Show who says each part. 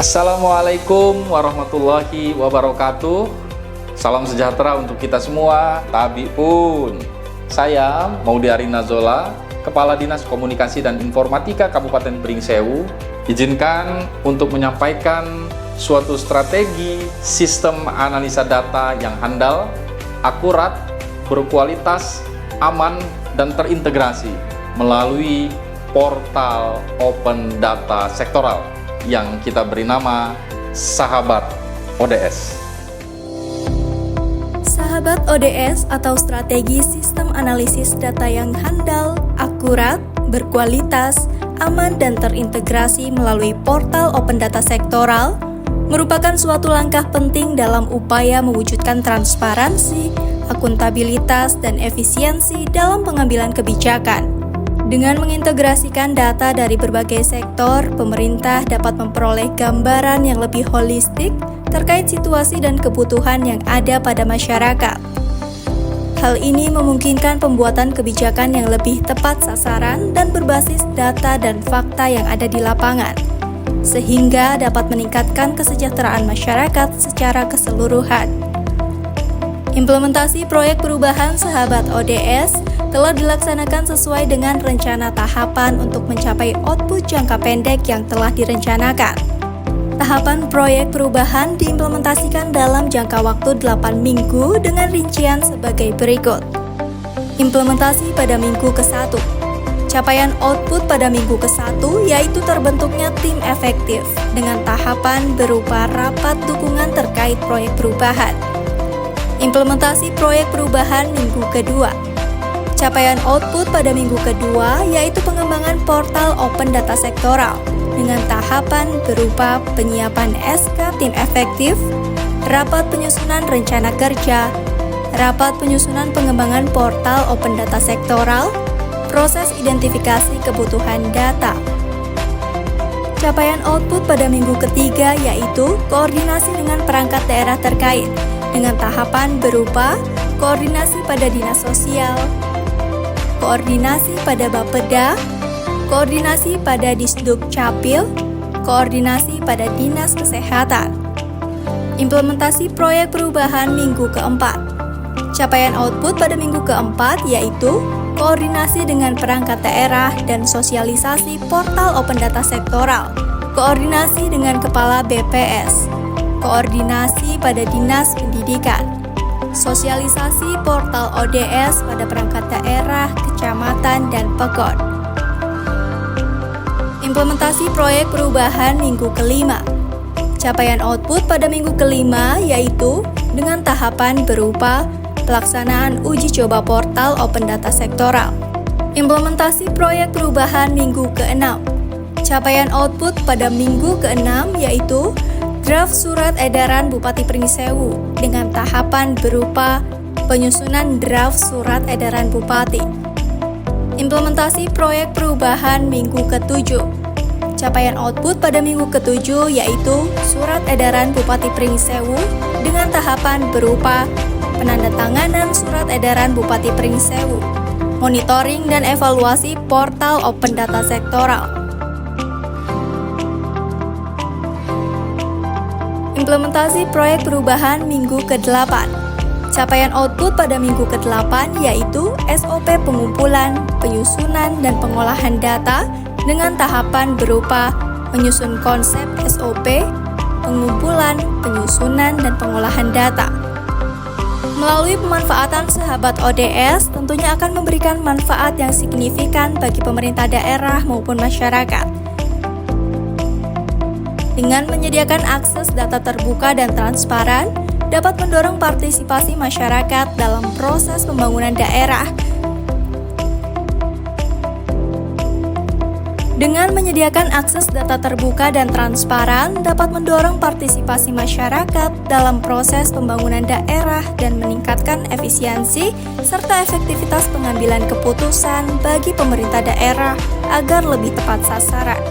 Speaker 1: Assalamualaikum warahmatullahi wabarakatuh. Salam sejahtera untuk kita semua, tabi pun. Saya Maudy Arina Zola, Kepala Dinas Komunikasi dan Informatika Kabupaten Pringsewu, izinkan untuk menyampaikan suatu strategi sistem analisa data yang handal, akurat, berkualitas, aman, dan terintegrasi melalui portal Open Data Sektoral yang kita beri nama Sahabat ODS.
Speaker 2: Sahabat ODS atau strategi sistem analisis data yang handal, akurat, berkualitas, aman, dan terintegrasi melalui portal Open Data Sektoral merupakan suatu langkah penting dalam upaya mewujudkan transparansi, akuntabilitas, dan efisiensi dalam pengambilan kebijakan. Dengan mengintegrasikan data dari berbagai sektor, pemerintah dapat memperoleh gambaran yang lebih holistik terkait situasi dan kebutuhan yang ada pada masyarakat. Hal ini memungkinkan pembuatan kebijakan yang lebih tepat sasaran dan berbasis data dan fakta yang ada di lapangan, sehingga dapat meningkatkan kesejahteraan masyarakat secara keseluruhan. Implementasi proyek perubahan Sahabat ODS telah dilaksanakan sesuai dengan rencana tahapan untuk mencapai output jangka pendek yang telah direncanakan. Tahapan proyek perubahan diimplementasikan dalam jangka waktu 8 minggu dengan rincian sebagai berikut. Implementasi pada minggu ke-1. Capaian output pada minggu ke-1 yaitu terbentuknya tim efektif dengan tahapan berupa rapat dukungan terkait proyek perubahan. Implementasi proyek perubahan minggu kedua. Capaian output pada minggu kedua yaitu pengembangan portal Open Data Sektoral dengan tahapan berupa penyiapan SK tim efektif, rapat penyusunan rencana kerja, rapat penyusunan pengembangan portal Open Data Sektoral, proses identifikasi kebutuhan data. Capaian output pada minggu ketiga yaitu koordinasi dengan perangkat daerah terkait dengan tahapan berupa koordinasi pada dinas sosial, koordinasi pada Bapeda, koordinasi pada Disduk Capil, koordinasi pada Dinas Kesehatan. Implementasi proyek perubahan minggu keempat. Capaian output pada minggu keempat yaitu koordinasi dengan perangkat daerah dan sosialisasi portal Open Data Sektoral, koordinasi dengan Kepala BPS, koordinasi pada Dinas Pendidikan, sosialisasi portal ODS pada perangkat daerah, kecamatan, dan pekon. Implementasi proyek perubahan minggu kelima. Capaian output pada minggu kelima yaitu dengan tahapan berupa pelaksanaan uji coba portal Open Data Sektoral. Implementasi proyek perubahan minggu ke-6. Capaian output pada minggu ke-6 yaitu draft surat edaran Bupati Pringsewu dengan tahapan berupa penyusunan draft surat edaran Bupati. Implementasi proyek perubahan minggu ke-7. Capaian output pada minggu ke-7 yaitu surat edaran Bupati Pringsewu dengan tahapan berupa penandatanganan surat edaran Bupati Pringsewu, monitoring dan evaluasi portal Open Data Sektoral. Implementasi proyek perubahan minggu ke-8. Capaian output pada minggu ke-8 yaitu SOP pengumpulan, penyusunan, dan pengolahan data dengan tahapan berupa menyusun konsep SOP, pengumpulan, penyusunan, dan pengolahan data. Melalui pemanfaatan Sahabat ODS tentunya akan memberikan manfaat yang signifikan bagi pemerintah daerah maupun masyarakat. Dengan menyediakan akses data terbuka dan transparan, dapat mendorong partisipasi masyarakat dalam proses pembangunan daerah. Dengan menyediakan akses data terbuka dan transparan, dapat mendorong partisipasi masyarakat dalam proses pembangunan daerah dan meningkatkan efisiensi serta efektivitas pengambilan keputusan bagi pemerintah daerah agar lebih tepat sasaran.